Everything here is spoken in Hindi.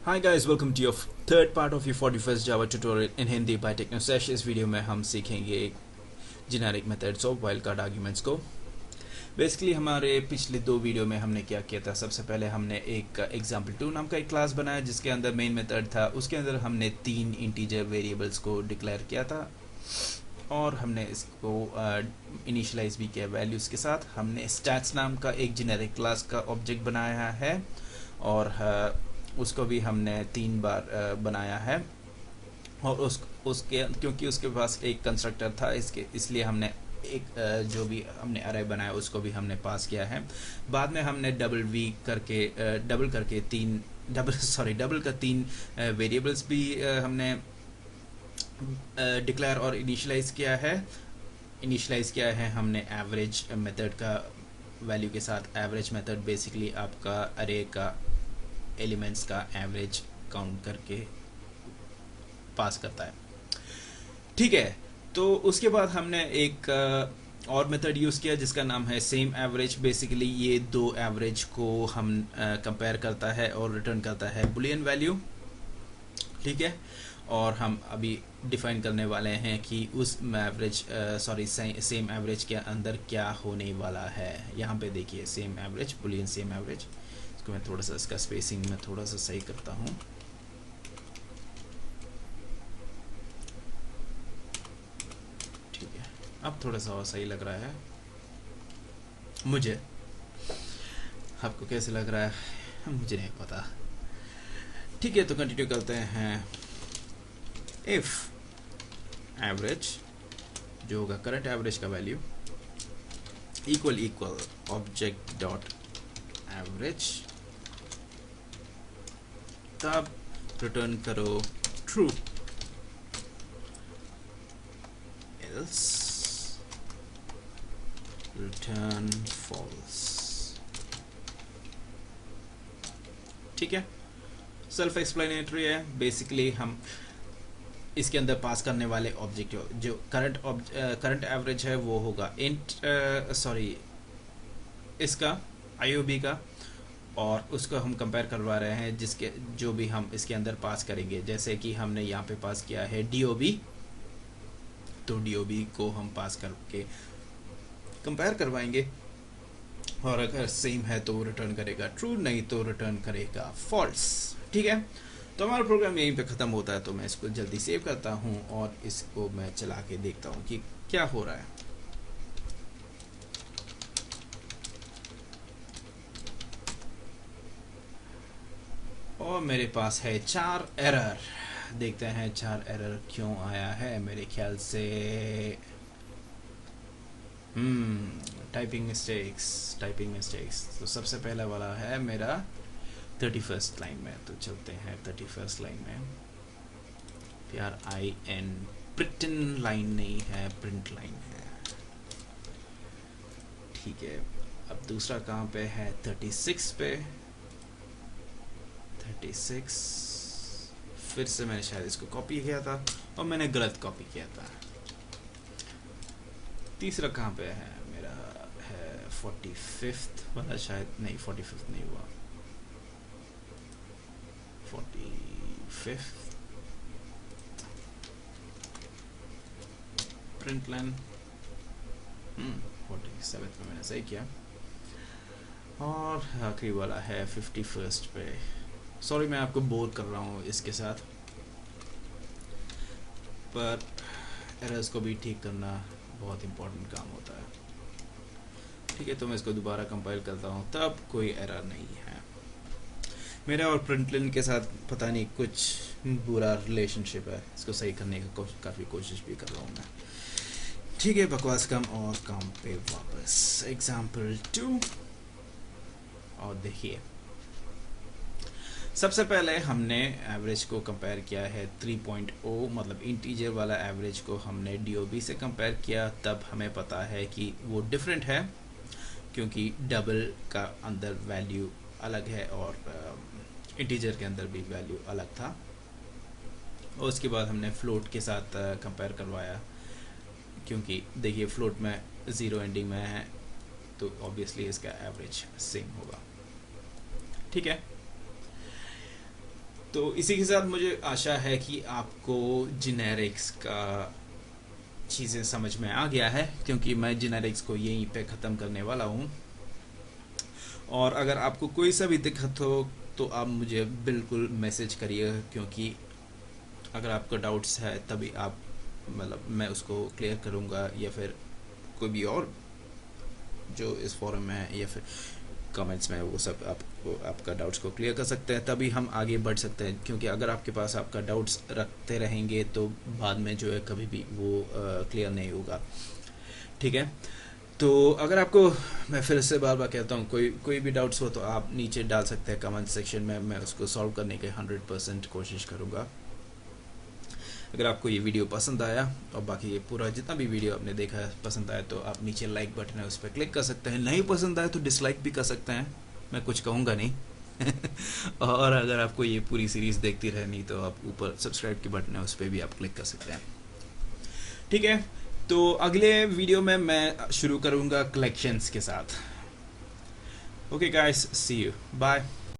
Hi guys, welcome to your third part of your 41st Java tutorial in Hindi by TechnoSesh। इस वीडियो में हम सीखेंगे generic methods of wild card arguments को। बेसिकली हमारे पिछले दो वीडियो में हमने क्या किया था, सबसे पहले हमने एक example2 नाम का एक क्लास बनाया जिसके अंदर मेन मेथड था। उसके अंदर हमने 3 इंटीजर वेरिएबल्स को डिक्लेयर किया था और हमने इसको इनिशियलाइज भी किया वैल्यूज़ के साथ। हमने स्टैट्स नाम का एक जेनेरिक क्लास का ऑब्जेक्ट बनाया है और उसको भी हमने 3 बार बनाया है और उसके क्योंकि उसके पास एक कंस्ट्रक्टर था इसलिए हमने एक जो भी हमने अरे बनाया उसको भी हमने पास किया है। बाद में हमने डबल करके डबल का 3 वेरिएबल्स भी हमने डिक्लेयर और इनिशियलाइज किया है हमने एवरेज मेथड का वैल्यू के साथ। एवरेज मेथड बेसिकली आपका अरे का एलिमेंट्स का एवरेज काउंट करके पास करता है, ठीक है। तो उसके बाद हमने एक और मेथड यूज़ किया जिसका नाम है सेम एवरेज। बेसिकली ये दो एवरेज को हम कंपेयर करता है और रिटर्न करता है बुलियन वैल्यू, ठीक है। और हम अभी डिफाइन करने वाले हैं कि उस एवरेज सेम एवरेज के अंदर क्या होने वाला है। यहाँ पे देखिए same average, Boolean same average. इसको मैं थोड़ा सा इसका स्पेसिंग में थोड़ा सा सही करता हूँ। ठीक है, अब थोड़ा सा और सही लग रहा है मुझे। आपको कैसे लग रहा है मुझे नहीं पता, ठीक है। तो कंटिन्यू करते हैं। इफ एवरेज जो होगा करंट एवरेज का value equal object dot average, तब रिटर्न करो ट्रू, एल्स रिटर्न फॉल्स, ठीक है। सेल्फ एक्सप्लेनेटरी है। बेसिकली हम इसके अंदर पास करने वाले ऑब्जेक्ट जो करंट एवरेज है वो होगा इसका IOB का, और उसको हम कंपेयर करवा रहे हैं जिसके जो भी हम इसके अंदर पास करेंगे। जैसे कि हमने यहाँ पे पास किया है DOB, तो DOB को हम पास करके कंपेयर करवाएंगे और अगर सेम है तो रिटर्न करेगा ट्रू, नहीं तो रिटर्न करेगा फॉल्स, ठीक है। तो हमारा प्रोग्राम यहीं पे ख़त्म होता है। तो मैं इसको जल्दी सेव करता हूँ और इसको मैं चला के देखता हूँ कि क्या हो रहा है। और मेरे पास है 4 एरर। देखते हैं 4 एरर क्यों आया है। मेरे ख्याल से टाइपिंग मिस्टेक्स। तो सबसे पहला वाला है मेरा 31st लाइन में। तो चलते हैं 31st लाइन में। PRIN प्रिंट लाइन नहीं है, प्रिंट लाइन है, ठीक है। अब दूसरा कहाँ पे है? 36 पे। 36 फिर से मैंने शायद इसको कॉपी किया था और मैंने गलत कॉपी किया था। तीसरा कहाँ पे है? मेरा है 45th वाला, शायद नहीं 45th नहीं हुआ, 45th प्रिंट लाइन 47th में मैंने सही किया। और आखिरी वाला है 51st पे। सॉरी मैं आपको बोर कर रहा हूँ इसके साथ, पर एरर्स को भी ठीक करना बहुत इम्पोर्टेंट काम होता है, ठीक है। तो मैं इसको दोबारा कंपाइल करता हूँ, तब कोई एरर नहीं है। मेरा और प्रिंटलाइन के साथ पता नहीं कुछ बुरा रिलेशनशिप है, इसको सही करने का काफ़ी कोशिश भी कर रहा हूँ मैं, ठीक है। बकवास कम और काम पे वापस। example2 और देखिए सबसे पहले हमने एवरेज को कंपेयर किया है 3.0, मतलब इंटीजर वाला एवरेज को हमने DOB से कंपेयर किया। तब हमें पता है कि वो डिफरेंट है क्योंकि डबल का अंदर वैल्यू अलग है और इंटीजर के अंदर भी वैल्यू अलग था। और उसके बाद हमने फ्लोट के साथ कंपेयर करवाया, क्योंकि देखिए फ्लोट में 0 एंडिंग में है तो ऑब्वियसली इसका एवरेज सेम होगा, ठीक है। तो इसी के साथ मुझे आशा है कि आपको जेनेरिक्स का चीज़ें समझ में आ गया है, क्योंकि मैं जेनेरिक्स को यहीं पे ख़त्म करने वाला हूँ। और अगर आपको कोई सा भी दिक्कत हो तो आप मुझे बिल्कुल मैसेज करिए, क्योंकि अगर आपको डाउट्स है तभी आप मतलब मैं उसको क्लियर करूँगा, या फिर कोई भी और जो इस फोरम में है या फिर कमेंट्स में, वो सब आपको आपका डाउट्स को क्लियर कर सकते हैं, तभी हम आगे बढ़ सकते हैं। क्योंकि अगर आपके पास आपका डाउट्स रखते रहेंगे तो बाद में जो है कभी भी वो क्लियर नहीं होगा। ठीक है, तो अगर आपको, मैं फिर से बार बार कहता हूँ, कोई भी डाउट्स हो तो आप नीचे डाल सकते हैं कमेंट सेक्शन में, मैं उसको सॉल्व करने की 100% कोशिश करूँगा। अगर आपको ये वीडियो पसंद आया और बाकी ये पूरा जितना भी वीडियो आपने देखा है पसंद आया तो आप नीचे लाइक बटन है उस पर क्लिक कर सकते हैं, नहीं पसंद आया तो डिसलाइक भी कर सकते हैं, मैं कुछ कहूँगा नहीं। और अगर आपको ये पूरी सीरीज़ देखती रहनी तो आप ऊपर सब्सक्राइब के बटन है उस पर भी आप क्लिक कर सकते हैं। ठीक है, तो अगले वीडियो में मैं शुरू करूँगा कलेक्शंस के साथ। Okay guys, see you, bye.